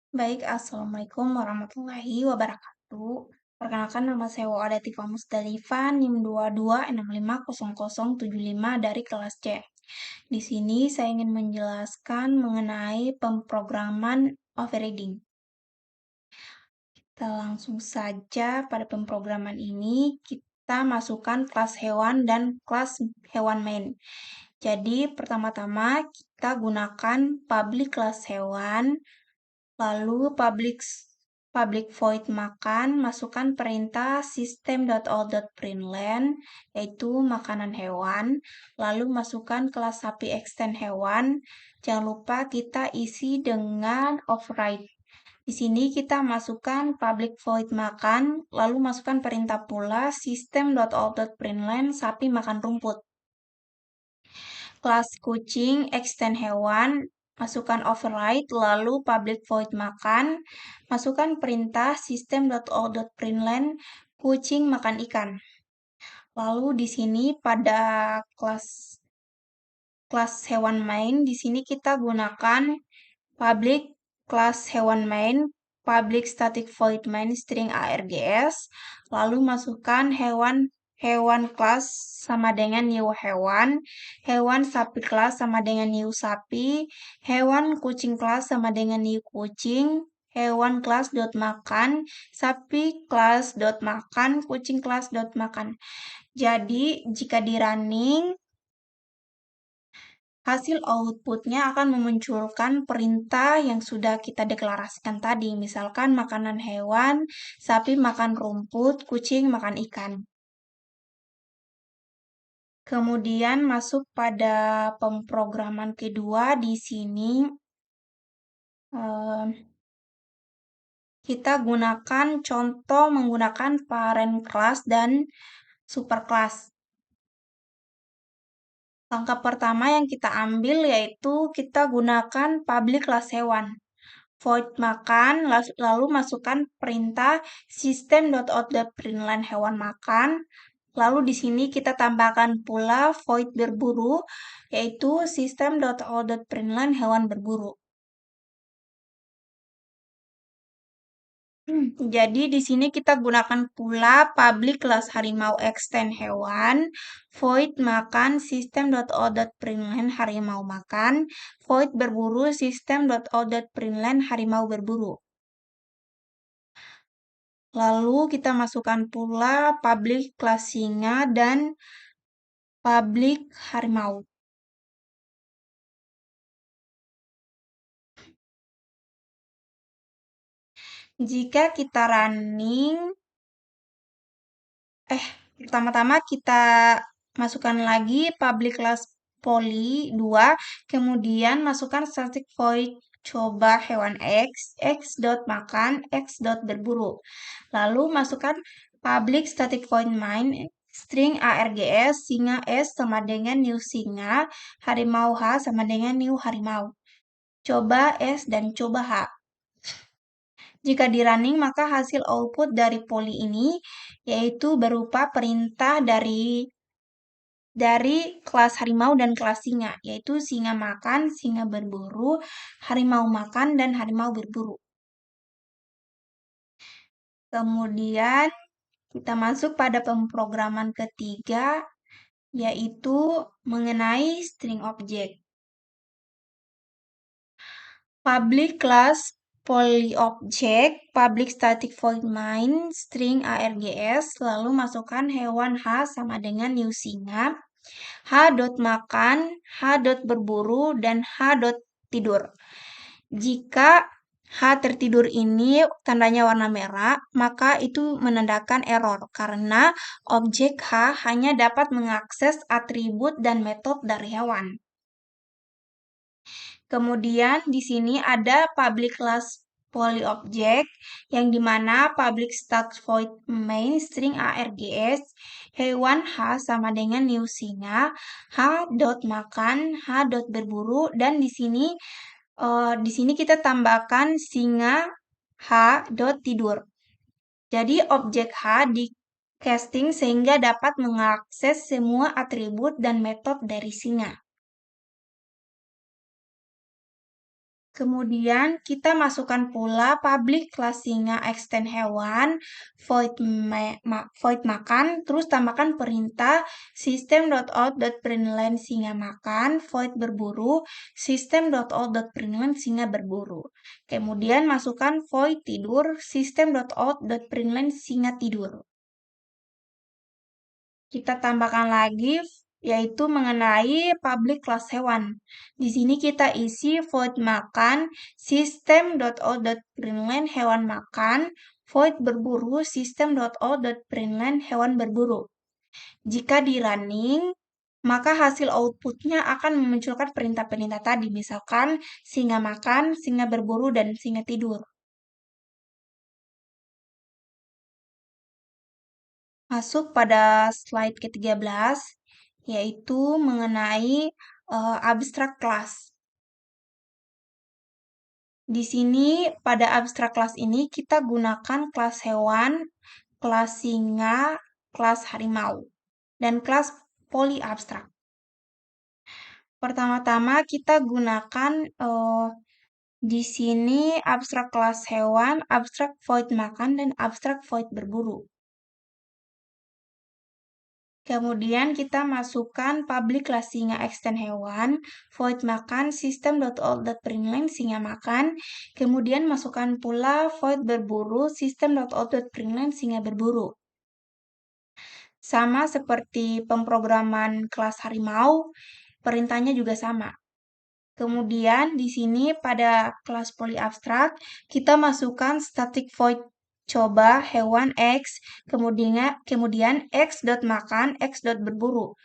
Baik, Assalamualaikum warahmatullahi wabarakatuh. Perkenalkan nama saya Wa'adatifah Musdalifah, NIM 22650075 dari kelas C. Di sini saya ingin menjelaskan mengenai pemrograman overriding. Kita langsung saja pada pemrograman ini, kita masukkan kelas hewan dan kelas hewan main. Jadi, pertama-tama kita gunakan public kelas hewan. Lalu public void makan, masukkan perintah system.out.println, yaitu makanan hewan. Lalu masukkan kelas sapi extend hewan. Jangan lupa kita isi dengan override. Di sini kita masukkan public void makan, lalu masukkan perintah pula system.out.println sapi makan rumput. Kelas kucing extend hewan, masukkan override, lalu public void makan, masukkan perintah system.out.println kucing makan ikan. Lalu di sini pada kelas hewan main, di sini kita gunakan public kelas hewan main, public static void main string args, lalu masukkan hewan kelas sama dengan new hewan sapi kelas sama dengan new sapi, hewan kucing kelas sama dengan new kucing, hewan kelas dot makan, sapi kelas dot makan, kucing kelas dot makan. Jadi, jika di running, hasil outputnya akan memunculkan perintah yang sudah kita deklarasikan tadi. Misalkan makanan hewan, sapi makan rumput, kucing makan ikan. Kemudian masuk pada pemrograman kedua di sini. Kita gunakan contoh menggunakan parent class dan superclass. Langkah pertama yang kita ambil yaitu kita gunakan public class hewan. Void makan, lalu masukkan perintah system.out.println hewan makan. Lalu di sini kita tambahkan pula void berburu, yaitu system.out.println hewan berburu. Jadi di sini kita gunakan pula public kelas harimau extend hewan, void makan system.out.println harimau makan, void berburu system.out.println harimau berburu. Lalu kita masukkan pula public kelas singa dan public harimau. Jika kita running, pertama-tama kita masukkan lagi public class poly 2, kemudian masukkan static void coba hewan x dot makan, x dot berburu. Lalu masukkan public static void main string args singa s sama dengan new singa, harimau h sama dengan new harimau. Coba s dan coba h. Jika di running, maka hasil output dari poly ini yaitu berupa perintah dari kelas harimau dan kelas singa, yaitu singa makan, singa berburu, harimau makan, dan harimau berburu. Kemudian kita masuk pada pemrograman ketiga, yaitu mengenai string object. Public class poly object, public static void main, string args, lalu masukkan hewan h sama dengan new singa, h dot makan, h dot berburu, dan h dot tidur. Jika h tertidur ini tandanya warna merah, maka itu menandakan error karena objek h hanya dapat mengakses atribut dan metode dari hewan. Kemudian di sini ada public class poly object yang dimana public stat void main string args hewan h sama dengan new singa, h dot makan, h dot berburu, dan di sini kita tambahkan singa h dot tidur. Jadi objek h di casting sehingga dapat mengakses semua atribut dan metode dari singa. Kemudian kita masukkan pula public kelas singa extend hewan, void makan, terus tambahkan perintah system.out.println singa makan, void berburu, system.out.println singa berburu. Kemudian masukkan void tidur, system.out.println singa tidur. Kita tambahkan lagi yaitu mengenai public class hewan. Di sini kita isi void makan system.out.println hewan makan, void berburu system.out.println hewan berburu. Jika di running, maka hasil outputnya akan memunculkan perintah-perintah tadi, misalkan singa makan, singa berburu, dan singa tidur. Masuk pada slide ke-13, yaitu mengenai abstrak kelas. Di sini, pada abstrak kelas ini, kita gunakan kelas hewan, kelas singa, kelas harimau, dan kelas polyabstrak. Pertama-tama, kita gunakan di sini abstrak kelas hewan, abstrak void makan, dan abstrak void berburu. Kemudian kita masukkan public kelas singa extend hewan, void makan, system.out.println singa makan, kemudian masukkan pula void berburu, system.out.println singa berburu. Sama seperti pemrograman kelas harimau, perintahnya juga sama. Kemudian di sini pada kelas polyabstrak, kita masukkan static void coba hewan X, kemudian X dot makan, X dot berburu.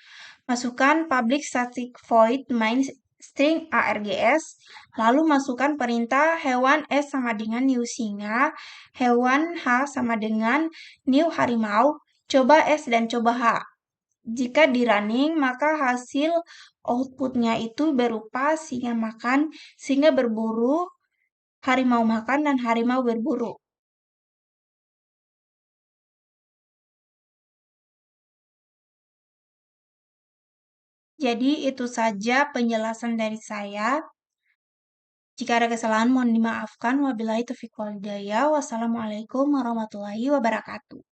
Masukkan public static void main string args, lalu masukkan perintah hewan S sama dengan new singa, hewan H sama dengan new harimau, coba S dan coba H. Jika di running, maka hasil outputnya itu berupa singa makan, singa berburu, harimau makan, dan harimau berburu. Jadi itu saja penjelasan dari saya. Jika ada kesalahan mohon dimaafkan. Wabillahi taufiq wal hidayah. Wassalamualaikum warahmatullahi wabarakatuh.